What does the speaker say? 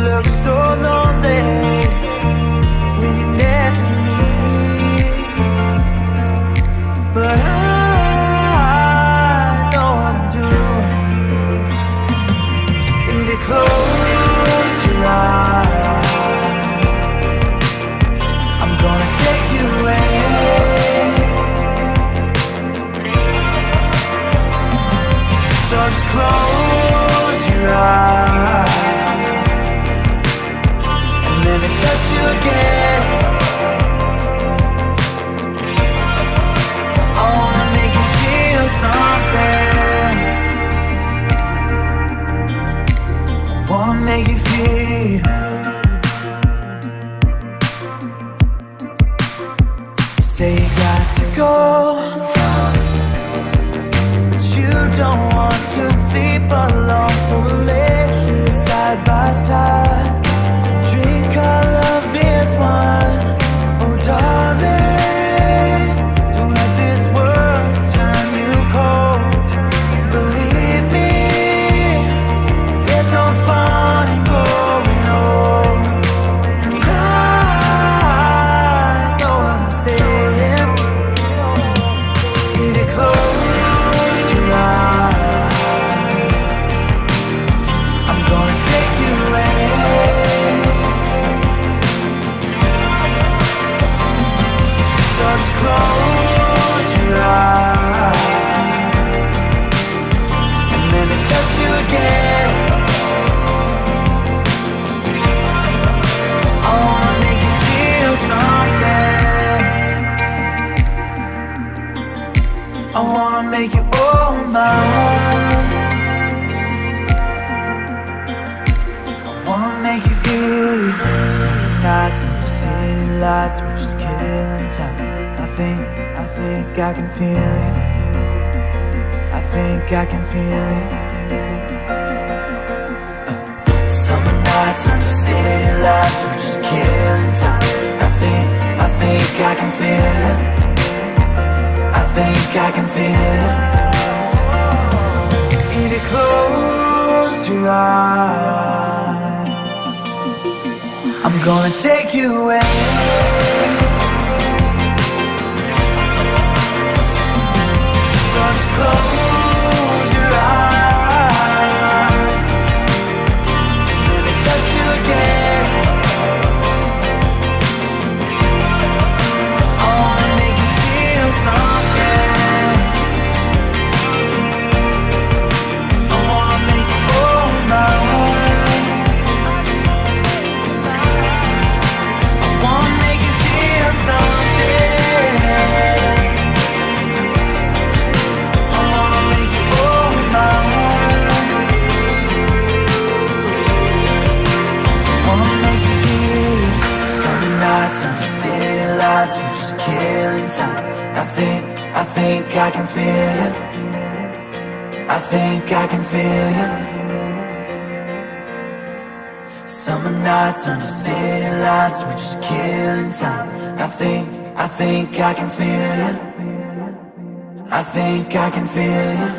look so lonely when you're next to me. But I know what I'm doing. If you close your eyes, I'm gonna take you away. So just close your eyes and let me touch you again. I wanna make you feel something. I wanna make you feel. You say you got to go, but you don't want to sleep alone. So we'll lay here side by side, drink all of this wine. Oh darling, don't let this world turn you cold. Believe me, there's no fun in going home. And I know what I'm saying. If you close your eyes, I'm gonna take you away. So just close your eyes and let me touch you again. I wanna make you feel something. I wanna make you all mine. I wanna make you feel. Some nights under city lights, we're just killing time. I think I can feel it. I think I can feel it. Summer nights under city lights, we're just killing time. I think I can feel it. I think I can feel it. If you close your eyes, I'm gonna take you away. So just close your eyes and let me touch you again. I wanna make you feel something. I wanna make you all mine. I wanna make you feel something. I wanna make you all mine. I wanna make you feel. Summer nights under city lights, we're just killing time. I think I can feel it. I think I can feel it. Summer nights under city lights, we're just killing time. I think I can feel it. I think I can feel it.